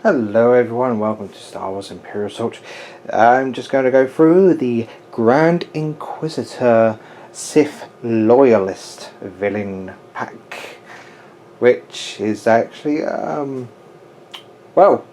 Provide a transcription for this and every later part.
Hello everyone, welcome to Star Wars Imperial Assault. I'm just going to go through the Grand Inquisitor Sith Loyalist Villain Pack, which is actually, well,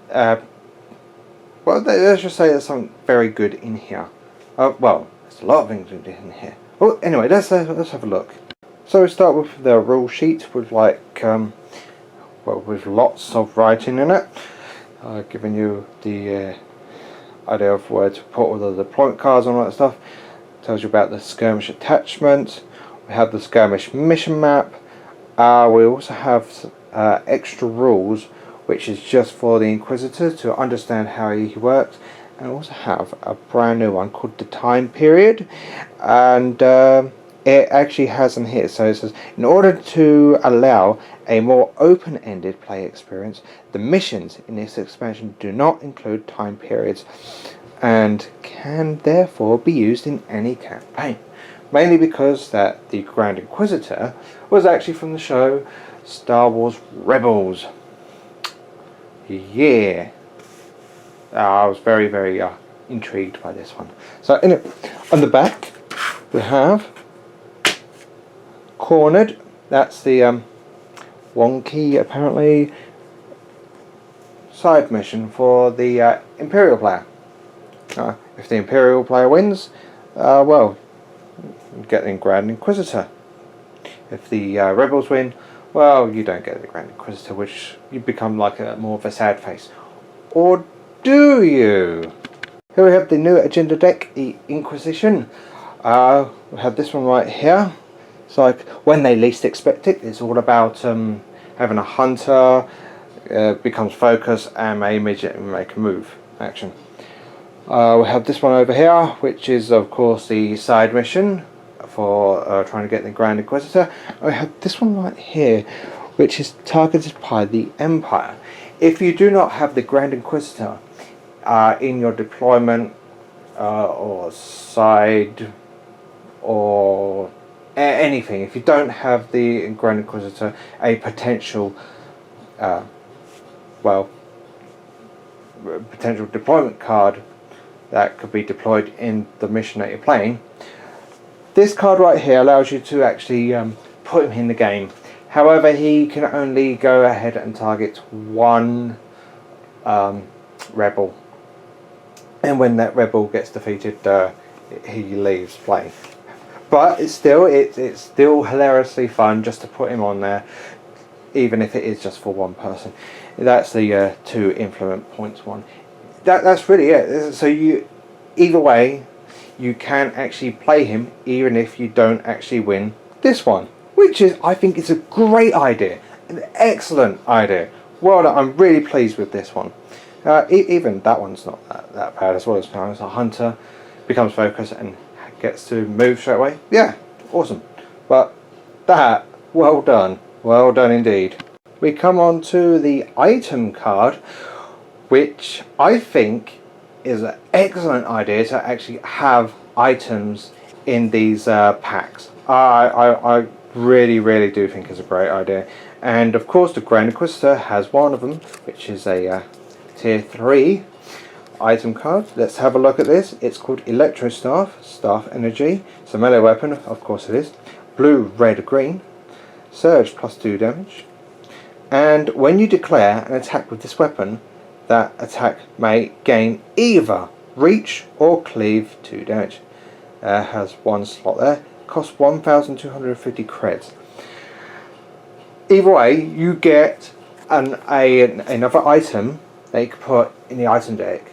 let's just say there's something very good in here. Well, there's a lot of things good in here. Well, anyway, let's have a look. So we start with the rule sheet with with lots of writing in it, giving you the idea of where to put all the deployment cards and all that stuff. Tells you about the skirmish attachment. We have the skirmish mission map. We also have extra rules, which is just for the Inquisitor to understand how he works, and also have a brand new one called the time period, and it actually has them here. So it says, in order to allow a more open-ended play experience, the missions in this expansion do not include time periods and can therefore be used in any campaign. Mainly because that the Grand Inquisitor was actually from the show Star Wars Rebels. Yeah. I was very intrigued by this one. So anyway, on the back we have cornered. That's the wonky, apparently, side mission for the Imperial player. If the Imperial player wins, well, you get the Grand Inquisitor. If the Rebels win, well, you don't get the Grand Inquisitor, which you become like more of a sad face. Or do you? Here we have the new agenda deck, the Inquisition. We have this one right here. It's like when they least expect it. It's all about having a hunter, becomes focused, and may immediately make a move action. We have this one over here, which is of course the side mission for trying to get the Grand Inquisitor. We have this one right here, which is targeted by the Empire. If you do not have the Grand Inquisitor in your deployment or side or anything, if you don't have the Grand Inquisitor, a potential potential deployment card that could be deployed in the mission that you're playing, this card right here allows you to actually put him in the game. However, he can only go ahead and target one rebel, and when that rebel gets defeated, he leaves play. But it's still hilariously fun just to put him on there, even if it is just for one person. That's the 2 influence points one. That's really it. So either way, you can actually play him even if you don't actually win this one, which is, I think, is a great idea, an excellent idea. Well done. I'm really pleased with this one. Even that one's not that bad as well. As a hunter becomes focused and gets to move straight away. Yeah, awesome. But that, well done indeed. We come on to the item card, which I think is an excellent idea to actually have items in these packs. I really do think it's a great idea. And of course the Grand Inquisitor has one of them, which is a tier 3 item card. Let's have a look at this. It's called Electro Staff, Staff Energy. It's a melee weapon, of course it is. Blue, red, green. Surge +2 damage. And when you declare an attack with this weapon, that attack may gain either reach or cleave 2 damage. Has one slot there. Costs 1,250 creds. Either way, you get another item that you can put in the item deck.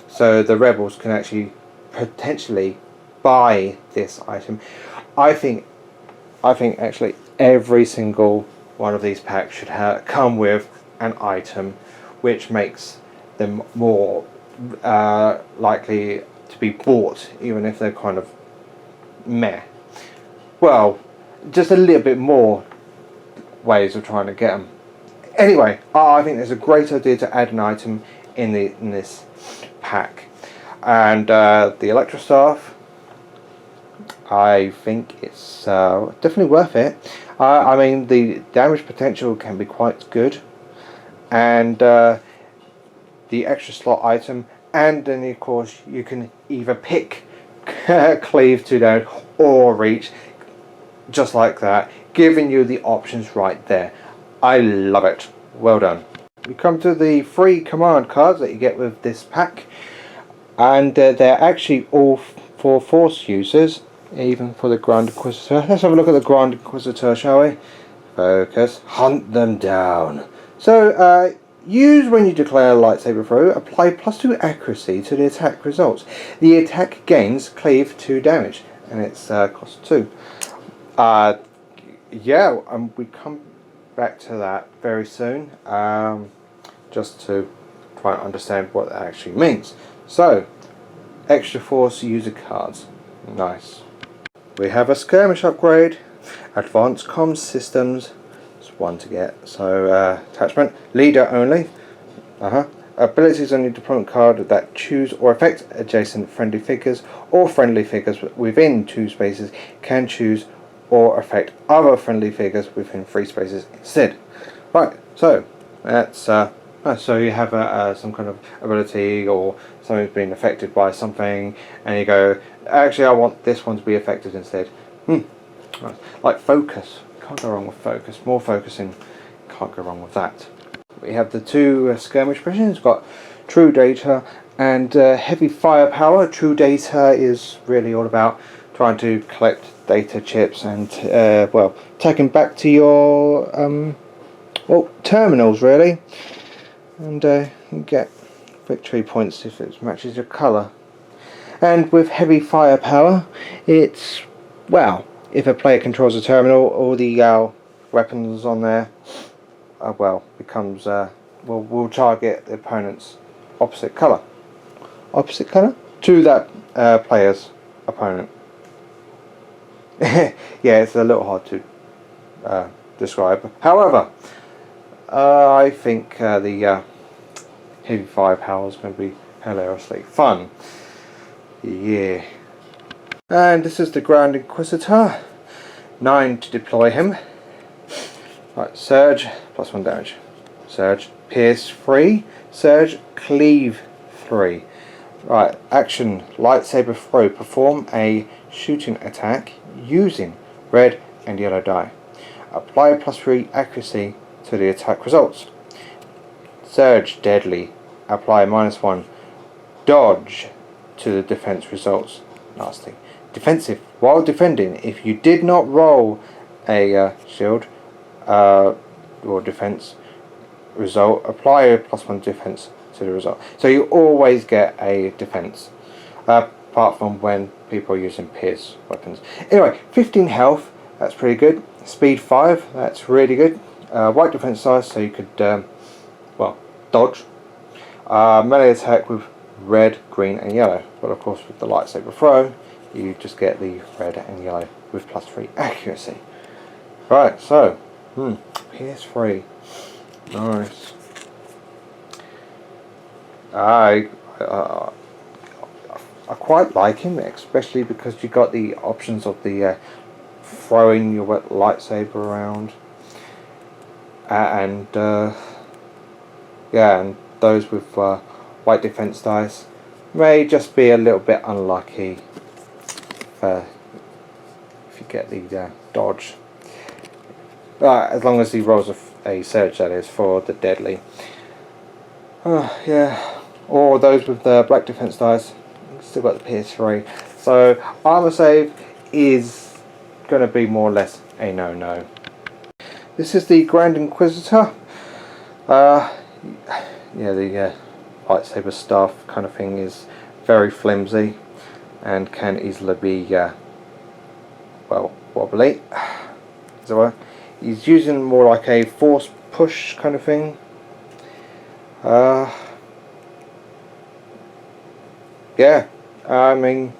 So the rebels can actually potentially buy this item. I think actually every single one of these packs should come with an item, which makes them more likely to be bought, even if they're kind of meh. Well, just a little bit more ways of trying to get them. Anyway, I think it's a great idea to add an item in this pack. And the Electro Staff, I think it's definitely worth it. I mean, the damage potential can be quite good, and the extra slot item, and then of course you can either pick cleave to down or reach, just like that, giving you the options right there. I love it. Well done. We come to the 3 command cards that you get with this pack, and they're actually all for Force users, even for the Grand Inquisitor. Let's have a look at the Grand Inquisitor, shall we? Focus. Hunt them down. So, use when you declare a lightsaber throw. Apply +2 accuracy to the attack results. The attack gains cleave 2 damage, and it's cost 2. Yeah, we come back to that very soon, just to try and understand what that actually means. So, extra Force user cards. Nice. We have a Skirmish upgrade, Advanced Comm Systems, it's 1 to get, so attachment, leader only, abilities on your deployment card that choose or affect adjacent friendly figures or friendly figures within 2 spaces can choose or affect other friendly figures within 3 spaces instead. Right, so that's so you have some kind of ability, or something's been affected by something, and you go, actually I want this one to be affected instead. Right. Like focus, can't go wrong with focus. More focusing, can't go wrong with that. We have the 2 skirmish missions. Got true data and heavy firepower. True data is really all about trying to collect data chips and well, taking back to your well, terminals really, and you get victory points if it matches your colour. And with heavy firepower, it's, well, if a player controls a terminal, all the weapons on there well, becomes will target the opponent's opposite colour to that player's opponent. Yeah, it's a little hard to describe. However, I think the heavy firepower is going to be hilariously fun. Yeah. And this is the Grand Inquisitor. 9 to deploy him. Right, Surge, +1 damage. Surge, Pierce 3. Surge, Cleave 3. Right, action, lightsaber throw. Perform a shooting attack using red and yellow die. Apply +3 accuracy to the attack results. Surge, deadly. Apply -1 dodge to the defense results. Nasty. Defensive, while defending, if you did not roll a shield or defense result, apply a +1 defense to the result. So you always get a defense, apart from when people are using pierce weapons. Anyway, 15 health, that's pretty good. Speed 5, that's really good. White defense size, so you could well, dodge. Melee attack with red, green and yellow, but of course with the lightsaber throw you just get the red and yellow with +3 accuracy. Right, so PS3, nice. I quite like him, especially because you got the options of the throwing your lightsaber around, and yeah, and those with white defense dice may just be a little bit unlucky if you get the dodge. As long as he rolls a surge, that is, for the deadly. Yeah, or those with the black defense dice, still got the PS3. So armor save is going to be more or less a no-no. This is the Grand Inquisitor. Yeah, the lightsaber staff kind of thing is very flimsy and can easily be well, wobbly. So he's using more like a force push kind of thing. Yeah, I mean,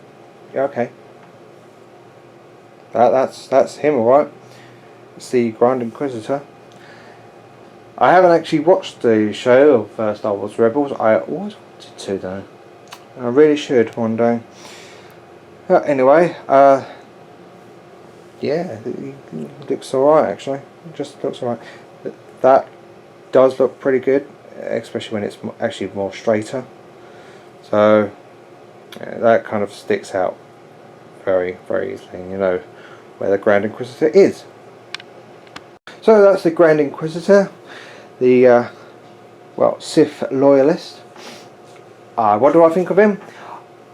yeah, okay. That's him, alright. It's the Grand Inquisitor. I haven't actually watched the show of Star Wars Rebels. I always wanted to though. I really should one day. Anyway, yeah, it looks alright actually. It just looks alright. That does look pretty good, especially when it's actually more straighter. So yeah, that kind of sticks out very, very easily. You know where the Grand Inquisitor is. So that's the Grand Inquisitor, the well, Sith loyalist. What do I think of him?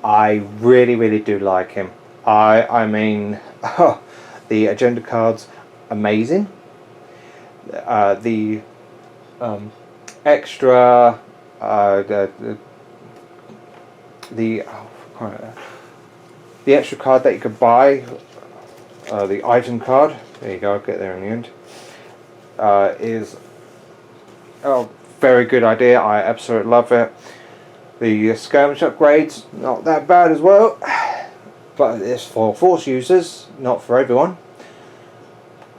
I really, really do like him. I mean, the agenda cards, amazing. The extra, the extra card that you could buy, the item card. There you go. I'll get there in the end. Is a very good idea. I absolutely love it. The skirmish upgrades, not that bad as well, but it's for Force users, not for everyone.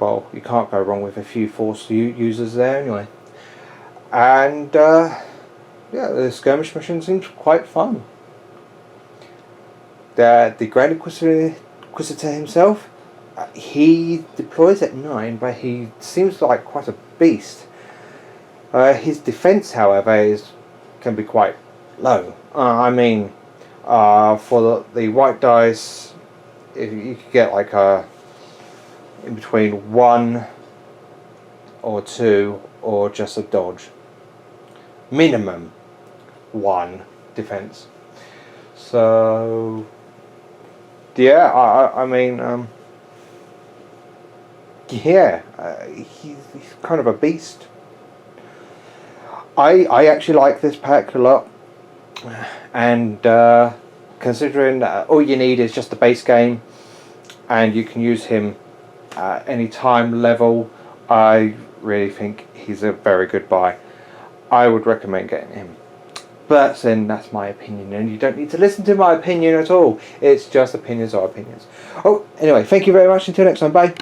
Well, you can't go wrong with a few Force users there anyway. And yeah, the skirmish mission seems quite fun. The Grand Inquisitor himself, he deploys at 9, but he seems like quite a beast. His defense, however, can be quite low. I mean, for the white dice, if you could get like in between 1 or 2 or just a dodge. Minimum 1 defense. So yeah, I mean, yeah, he's kind of a beast. I actually like this pack a lot, and considering all you need is just the base game and you can use him at any time level, I really think he's a very good buy. I would recommend getting him. But then that's my opinion, and you don't need to listen to my opinion at all. It's just opinions are opinions. Oh, anyway, thank you very much. Until next time, bye.